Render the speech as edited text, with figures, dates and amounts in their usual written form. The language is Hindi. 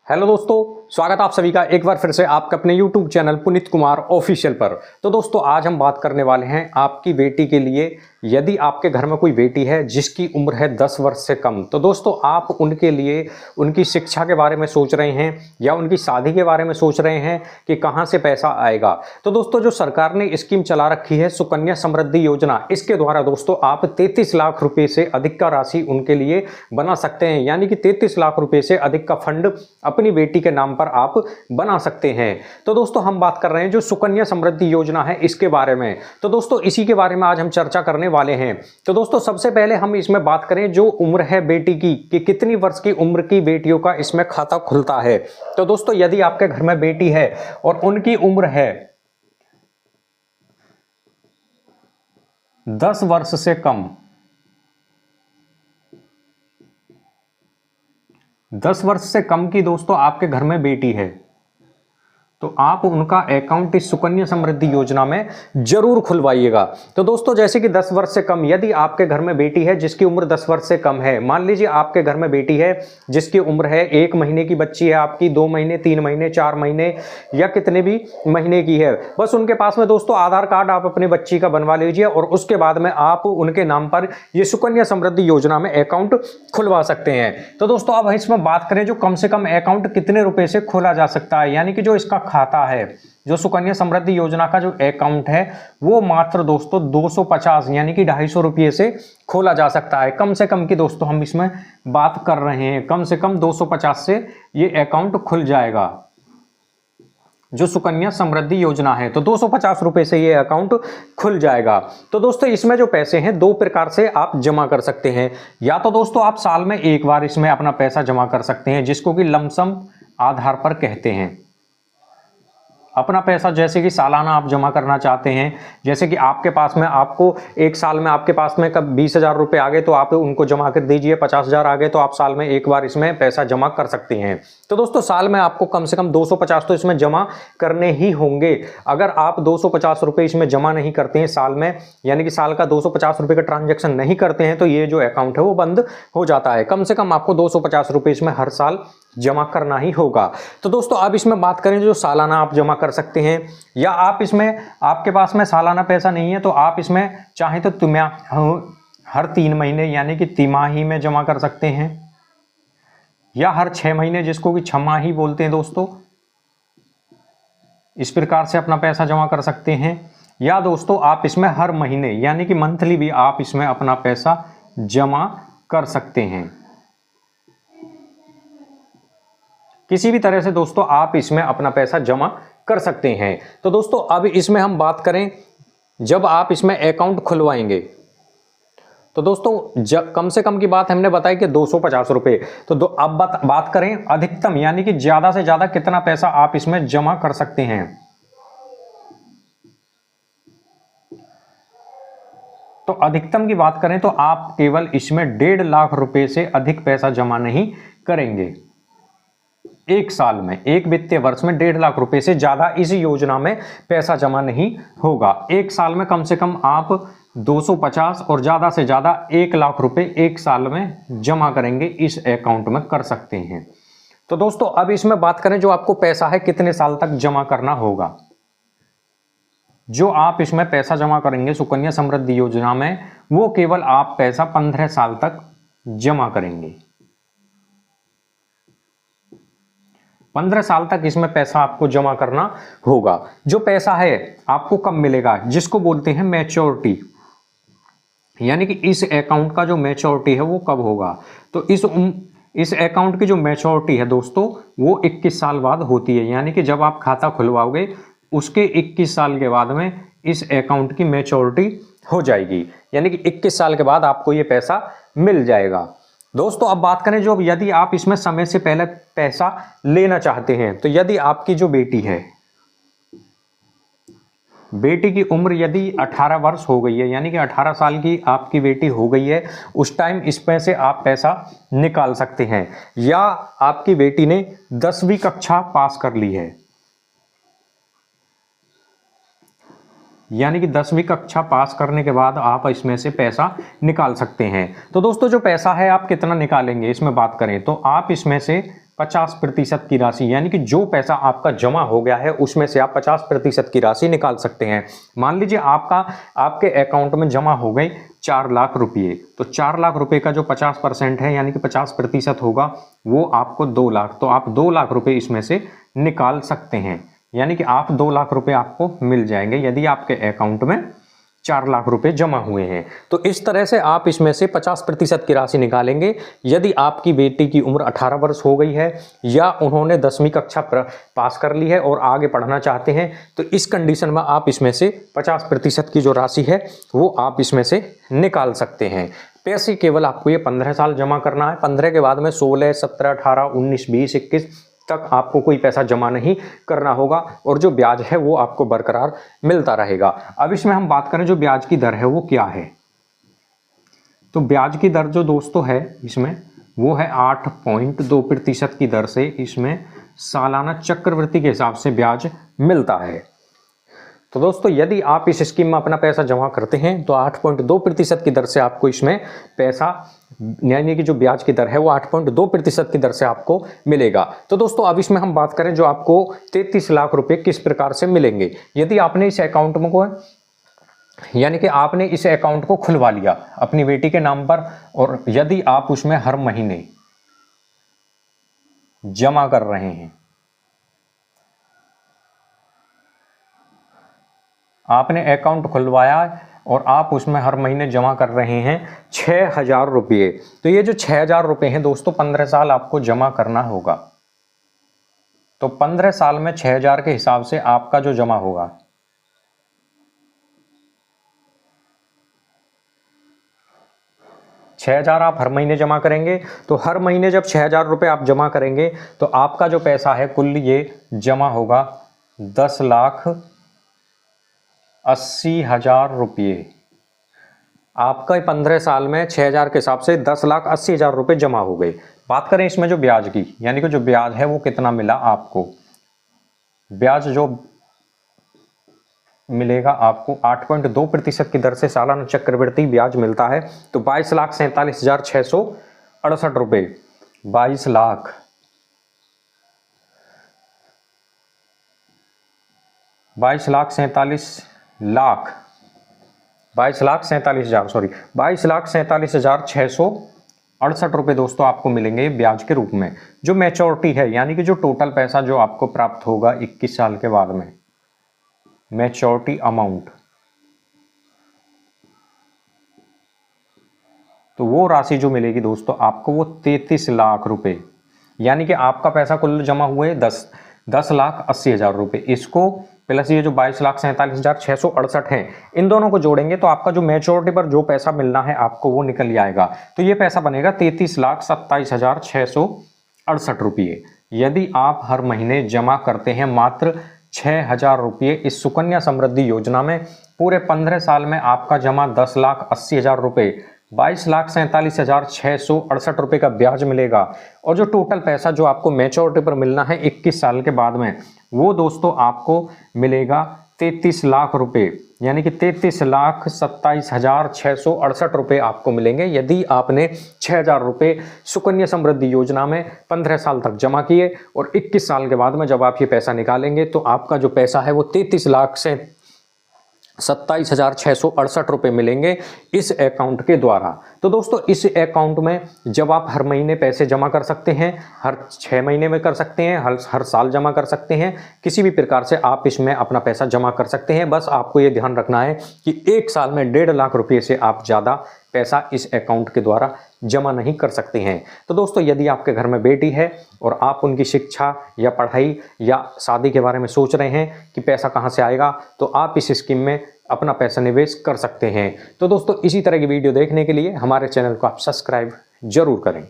हेलो दोस्तों, स्वागत आप सभी का एक बार फिर से आपके अपने YouTube channel Puneet Kumar official पर। तो दोस्तों आज हम बात करने वाले हैं आपकी बेटी के लिए। यदि आपके घर में कोई बेटी है जिसकी उम्र है 10 वर्ष से कम, तो दोस्तों आप उनके लिए उनकी शिक्षा के बारे में सोच रहे हैं या उनकी शादी के बारे में सोच रहे हैं कि कहाँ से पैसा आएगा। तो दोस्तों जो सरकार ने स्कीम चला रखी है सुकन्या समृद्धि योजना, इसके द्वारा दोस्तों आप 33 लाख रुपए से अधिक का राशि उनके लिए बना सकते हैं। यानी कि 33 लाख रुपए से अधिक का फंड अपनी बेटी के नाम पर आप बना सकते हैं। तो दोस्तों हम बात कर रहे हैं जो सुकन्या समृद्धि योजना है इसके बारे में। तो दोस्तों इसी के बारे में आज हम चर्चा करने वाले हैं। तो दोस्तों सबसे पहले हम इसमें बात करें जो उम्र है बेटी की कि कितनी वर्ष की उम्र की बेटियों का इसमें खाता खुलता है। तो दोस्तों यदि आपके घर में बेटी है और उनकी उम्र है 10 वर्ष से कम, 10 वर्ष से कम की दोस्तों आपके घर में बेटी है तो आप उनका अकाउंट इस सुकन्या समृद्धि योजना में जरूर खुलवाइएगा। तो दोस्तों जैसे कि 10 वर्ष से कम, यदि आपके घर में बेटी है जिसकी उम्र 10 वर्ष से कम है, मान लीजिए आपके घर में बेटी है जिसकी उम्र है 1 महीने की बच्ची है आपकी, 2 महीने, 3 महीने, 4 महीने या कितने भी महीने की है, बस उनके पास में दोस्तों आधार कार्ड आप अपनी बच्ची का बनवा लीजिए और उसके बाद में आप उनके नाम पर ये सुकन्या समृद्धि योजना में अकाउंट खुलवा सकते हैं। तो दोस्तों अब इसमें बात करें जो कम से कम अकाउंट कितने रुपए से खोला जा सकता है, यानी कि जो इसका खाता है, जो सुकन्या समृद्धि योजना का जो अकाउंट है वो मात्र दोस्तों 250 यानी कि 250 रुपये से खोला जा सकता है। कम से कम की दोस्तों हम इसमें बात कर रहे हैं, कम से कम 250 से ये अकाउंट खुल जाएगा जो सुकन्या समृद्धि योजना है। तो 250 रुपए से ये अकाउंट खुल जाएगा। तो दोस्तों इसमें जो पैसे हैं दो प्रकार से आप जमा कर सकते हैं। या तो दोस्तों आप साल में एक बार इसमें अपना पैसा जमा कर सकते हैं जिसको कि लमसम आधार पर कहते हैं। अपना पैसा जैसे कि सालाना आप जमा करना चाहते हैं, जैसे कि आपके पास में आपको एक साल में आपके पास में कब 20,000 रुपये आ गए तो आप उनको जमा कर दीजिए, 50,000 आ गए तो आप साल में एक बार इसमें पैसा जमा कर सकते हैं। तो दोस्तों साल में आपको कम से कम 250 तो इसमें जमा करने ही होंगे। अगर आप 250 रुपये इसमें जमा नहीं करते हैं साल में, यानी कि साल का 250 रुपये का ट्रांजेक्शन नहीं करते हैं, तो ये जो अकाउंट है वो बंद हो जाता है। कम से कम आपको 250 रुपये इसमें हर साल जमा करना ही होगा। तो दोस्तों अब इसमें बात करें जो सालाना आप जमा कर सकते हैं, या आप इसमें आपके पास में सालाना पैसा नहीं है तो आप इसमें चाहे तो हर 3 महीने यानी कि तिमाही में जमा कर सकते हैं, या हर 6 महीने जिसको कि छमाही बोलते हैं दोस्तों, इस प्रकार से अपना पैसा जमा कर सकते हैं। या दोस्तों आप इसमें हर महीने यानी कि मंथली भी आप इसमें अपना पैसा जमा कर सकते हैं। किसी भी तरह से दोस्तों आप इसमें अपना पैसा जमा कर सकते हैं। तो दोस्तों अब इसमें हम बात करें जब आप इसमें अकाउंट खुलवाएंगे, तो दोस्तों कम से कम की बात हमने बताई कि 250 रुपये। तो अब बात करें अधिकतम यानी कि ज्यादा से ज्यादा कितना पैसा आप इसमें जमा कर सकते हैं। तो अधिकतम की बात करें तो आप केवल इसमें 1.5 लाख रुपए से अधिक पैसा जमा नहीं करेंगे। एक साल में, एक वित्तीय वर्ष में 1.5 लाख रुपए से ज्यादा इस योजना में पैसा जमा नहीं होगा। एक साल में कम से कम आप 250 और ज्यादा से ज्यादा 1 लाख रुपए एक साल में जमा करेंगे, इस अकाउंट में कर सकते हैं। तो दोस्तों अब इसमें बात करें जो आपको पैसा है कितने साल तक जमा करना होगा। जो आप इसमें पैसा जमा करेंगे सुकन्या समृद्धि योजना में, वो केवल आप पैसा 15 साल तक जमा करेंगे। 15 साल तक इसमें पैसा आपको जमा करना होगा। जो पैसा है आपको कब मिलेगा, जिसको बोलते हैं मैच्योरिटी, यानी कि इस अकाउंट का जो मैच्योरिटी है वो कब होगा। तो इस अकाउंट की जो मैच्योरिटी है दोस्तों वो 21 साल बाद होती है। यानी कि जब आप खाता खुलवाओगे उसके 21 साल के बाद में इस अकाउंट की मैच्योरिटी हो जाएगी, यानी कि 21 साल के बाद आपको ये पैसा मिल जाएगा। दोस्तों अब बात करें जो यदि आप इसमें समय से पहले पैसा लेना चाहते हैं, तो यदि आपकी जो बेटी है, बेटी की उम्र यदि 18 वर्ष हो गई है, यानी कि 18 साल की आपकी बेटी हो गई है, उस टाइम इसमें से आप पैसा निकाल सकते हैं। या आपकी बेटी ने 10वीं कक्षा पास कर ली है, यानी कि 10वीं कक्षा पास करने के बाद आप इसमें से पैसा निकाल सकते हैं। तो दोस्तों जो पैसा है आप कितना निकालेंगे इसमें बात करें तो आप इसमें से 50% की राशि, यानी कि जो पैसा आपका जमा हो गया है उसमें से आप 50% की राशि निकाल सकते हैं। मान लीजिए आपके अकाउंट में जमा हो गई 4 लाख रुपये, तो 4 लाख रुपये का जो 50% है यानी कि 50% होगा वो आपको 2 लाख, तो आप 2 लाख रुपये इसमें से निकाल सकते हैं। यानी कि आप 2 लाख रुपये आपको मिल जाएंगे यदि आपके अकाउंट में 4 लाख रुपए जमा हुए हैं। तो इस तरह से आप इसमें से 50% की राशि निकालेंगे। यदि आपकी बेटी की उम्र 18 वर्ष हो गई है या उन्होंने 10वीं कक्षा पास कर ली है और आगे पढ़ना चाहते हैं, तो इस कंडीशन में आप इसमें से 50% की जो राशि है वो आप इसमें से निकाल सकते हैं। पैसे केवल आपको ये 15 साल जमा करना है। 15 के बाद में 16, 17, 18, 19, 20, 21 तक आपको कोई पैसा जमा नहीं करना होगा और जो ब्याज है वो आपको बरकरार मिलता रहेगा। अब इसमें हम बात करें जो ब्याज की दर है वो क्या है। तो ब्याज की दर जो दोस्तों है इसमें वो है 8.2% की दर से इसमें सालाना चक्रवृद्धि के हिसाब से ब्याज मिलता है। तो दोस्तों यदि आप इस स्कीम में अपना पैसा जमा करते हैं तो 8.2% की दर से आपको इसमें पैसा, यानी कि जो ब्याज की दर है वो 8.2% की दर से आपको मिलेगा। तो दोस्तों अब इसमें हम बात करें जो आपको 33 लाख रुपए किस प्रकार से मिलेंगे। यदि आपने इस अकाउंट में यानी कि आपने इस अकाउंट को खुलवा लिया अपनी बेटी के नाम पर, और यदि आप उसमें हर महीने जमा कर रहे हैं, आपने अकाउंट खुलवाया और आप उसमें हर महीने जमा कर रहे हैं 6,000 रुपये, तो ये जो 6,000 रुपये हैं दोस्तों 15 साल आपको जमा करना होगा। तो 15 साल में 6,000 के हिसाब से आपका जो जमा होगा 6,000 आप हर महीने जमा करेंगे। तो हर महीने जब 6,000 रुपये आप जमा करेंगे तो आपका जो पैसा है कुल ये जमा होगा 10,80,000 रुपये। आपका 15 साल में 6,000 के हिसाब से 10,80,000 रुपये जमा हो गए। बात करें इसमें जो ब्याज की, यानी कि जो ब्याज है वो कितना मिला आपको। ब्याज जो मिलेगा आपको 8.2% की दर से सालाना चक्रवृद्धि ब्याज मिलता है। तो 22,47,668 रुपये, 22,47,668 रुपये दोस्तों आपको मिलेंगे ब्याज के रूप में। जो मैच्योरिटी है यानी कि जो टोटल पैसा जो आपको प्राप्त होगा 21 साल के बाद में, मैच्योरिटी अमाउंट, तो वो राशि जो मिलेगी दोस्तों आपको वो 33 लाख रुपए, यानी कि आपका पैसा कुल जमा हुए 10,80,000 रुपये। इसको प्लस ये जो 22,47,668 है, इन दोनों को जोड़ेंगे तो आपका जो मैच्योरिटी पर जो पैसा मिलना है आपको वो निकल जाएगा। तो ये पैसा बनेगा 33,27,668 रुपये। यदि आप हर महीने जमा करते हैं मात्र 6,000 रुपये इस सुकन्या समृद्धि योजना में, पूरे 15 साल में आपका जमा 10,80,000 रुपये, 22,47,668 रुपये का ब्याज मिलेगा। और जो टोटल पैसा जो आपको मैच्योरिटी पर मिलना है 21 साल के बाद में, वो दोस्तों आपको मिलेगा 33 लाख रुपये, यानी कि 33,27,668 रुपये आपको मिलेंगे यदि आपने 6,000 रुपये सुकन्या समृद्धि योजना में 15 साल तक जमा किए। और 21 साल के बाद में जब आप ये पैसा निकालेंगे तो आपका जो पैसा है वो 33,27,668 रुपये मिलेंगे इस अकाउंट के द्वारा। तो दोस्तों इस अकाउंट में जब आप हर महीने पैसे जमा कर सकते हैं, हर 6 महीने में कर सकते हैं, हर साल जमा कर सकते हैं, किसी भी प्रकार से आप इसमें अपना पैसा जमा कर सकते हैं। बस आपको ये ध्यान रखना है कि 1 साल में 1.5 लाख रुपये से आप ज़्यादा पैसा इस अकाउंट के द्वारा जमा नहीं कर सकते हैं। तो दोस्तों यदि आपके घर में बेटी है और आप उनकी शिक्षा या पढ़ाई या शादी के बारे में सोच रहे हैं कि पैसा कहां से आएगा, तो आप इस स्कीम में अपना पैसा निवेश कर सकते हैं। तो दोस्तों इसी तरह की वीडियो देखने के लिए हमारे चैनल को आप सब्सक्राइब जरूर करें।